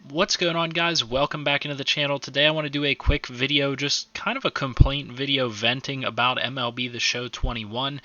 What's going on, guys? Welcome back into the channel. Today I want to do a quick video, just kind of a complaint video venting about MLB The Show 21.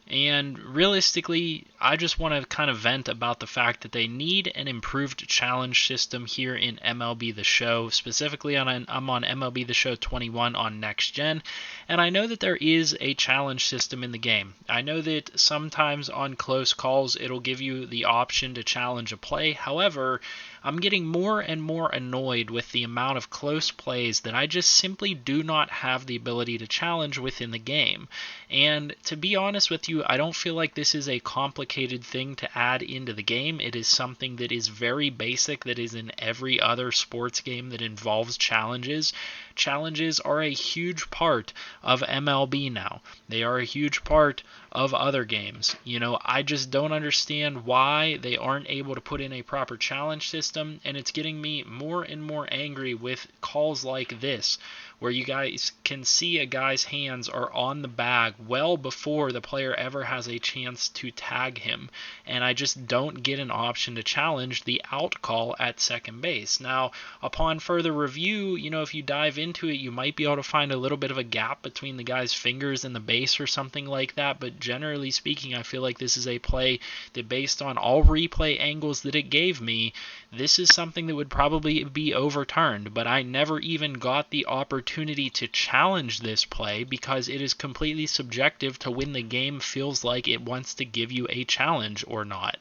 And realistically, I just want to kind of vent about the fact that they need an improved challenge system here in MLB The Show. Specifically, I'm on MLB The Show 21 on Next Gen, and I know that there is a challenge system in the game. I know that sometimes on close calls, it'll give you the option to challenge a play. However, I'm getting more and more annoyed with the amount of close plays that I just simply do not have the ability to challenge within the game. And to be honest with you, I don't feel like this is a complicated thing to add into the game. It is something that is very basic, that is in every other sports game that involves challenges. Challenges are a huge part of MLB now. They are a huge part of other games. I just don't understand why they aren't able to put in a proper challenge system, and it's getting me more and more angry with calls like this, where you guys can see a guy's hands are on the bag well before the player ever has a chance to tag him, and I just don't get an option to challenge the out call at second base. Now, upon further review, if you dive into it, you might be able to find a little bit of a gap between the guy's fingers and the base or something like that, but generally speaking, I feel like this is a play that, based on all replay angles that it gave me, this is something that would probably be overturned, but I never even got the opportunity to challenge this play because it is completely subjective to when the game feels like it wants to give you a challenge or not.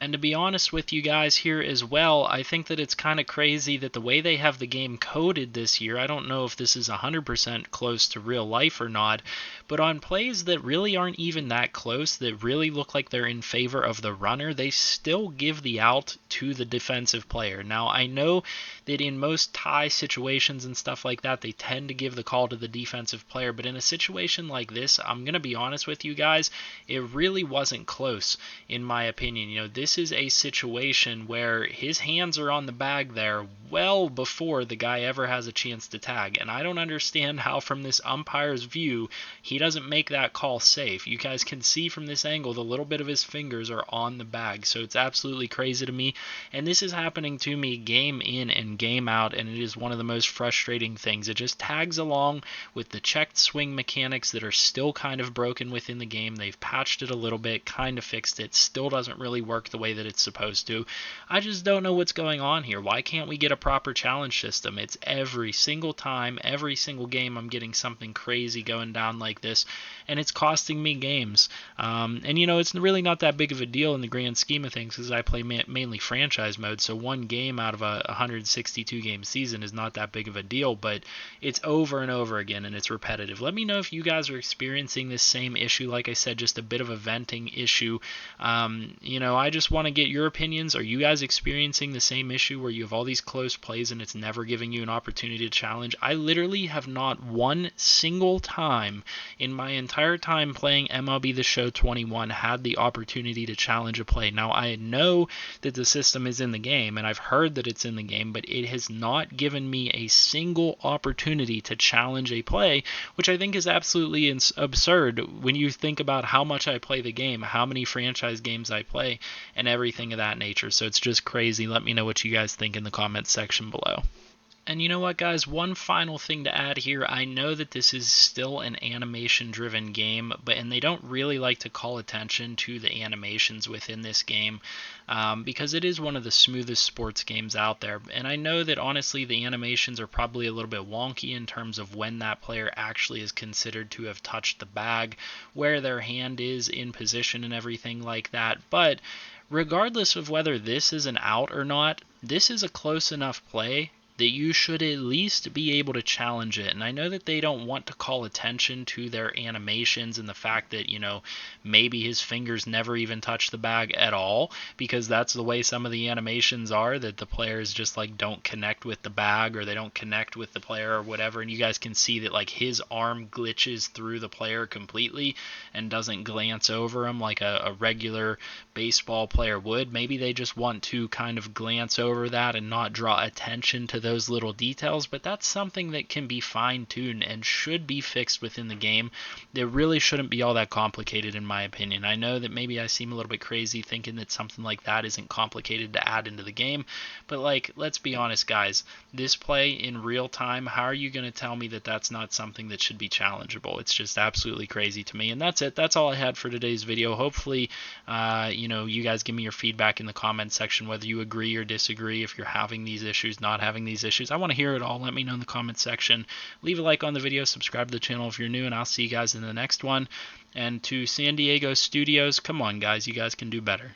And to be honest with you guys here as well, I think that it's kind of crazy that the way they have the game coded this year, I don't know if this is 100% close to real life or not, but on plays that really aren't even that close, that really look like they're in favor of the runner, they still give the out to the defensive player. Now, I know that in most tie situations and stuff like that, they tend to give the call to the defensive player, but in a situation like this, I'm going to be honest with you guys, it really wasn't close, in my opinion. This is a situation where his hands are on the bag there well before the guy ever has a chance to tag, and I don't understand how, from this umpire's view, he doesn't make that call safe. You guys can see from this angle the little bit of his fingers are on the bag, so it's absolutely crazy to me, and this is happening to me game in and game out, and it is one of the most frustrating things. It just tags along with the checked swing mechanics that are still kind of broken within the game. They've patched it a little bit, kind of fixed it, still doesn't really work the way that it's supposed to. I just don't know what's going on here. Why can't we get a proper challenge system? It's every single time, every single game I'm getting something crazy going down like this, and it's costing me games. It's really not that big of a deal in the grand scheme of things, because I play mainly franchise mode, so one game out of a 162 game season is not that big of a deal, but it's over and over again, and it's repetitive. Let me know if you guys are experiencing this same issue. Like I said, just a bit of a venting issue. I just want to get your opinions. Are you guys experiencing the same issue where you have all these close plays and it's never giving you an opportunity to challenge? I literally have not one single time in my entire time playing MLB The Show 21 had the opportunity to challenge a play. Now, I know that the system is in the game, and I've heard that it's in the game, but it has not given me a single opportunity to challenge a play, which I think is absolutely absurd when you think about how much I play the game, how many franchise games I play, and everything of that nature. So it's just crazy. Let me know what you guys think in the comments section below. And you know what, guys, one final thing to add here. I know that this is still an animation-driven game, and they don't really like to call attention to the animations within this game because it is one of the smoothest sports games out there. And I know that, honestly, the animations are probably a little bit wonky in terms of when that player actually is considered to have touched the bag, where their hand is in position and everything like that. But regardless of whether this is an out or not, this is a close enough play that you should at least be able to challenge it. And I know that they don't want to call attention to their animations and the fact that, maybe his fingers never even touch the bag at all, because that's the way some of the animations are, that the players just don't connect with the bag, or they don't connect with the player or whatever. And you guys can see that his arm glitches through the player completely and doesn't glance over him like a regular baseball player would. Maybe they just want to kind of glance over that and not draw attention to those little details, but that's something that can be fine-tuned and should be fixed within the game. It really shouldn't be all that complicated, in my opinion. I know that maybe I seem a little bit crazy thinking that something like that isn't complicated to add into the game, but like, let's be honest, guys. This play in real time, how are you going to tell me that that's not something that should be challengeable? It's just absolutely crazy to me. And that's it. That's all I had for today's video. Hopefully, you guys give me your feedback in the comment section, whether you agree or disagree, if you're having these issues, not having these issues. I want to hear it all. Let me know in the comment section. Leave a like on the video, subscribe to the channel if you're new, and I'll see you guys in the next one. And to San Diego Studios, come on, guys. You guys can do better.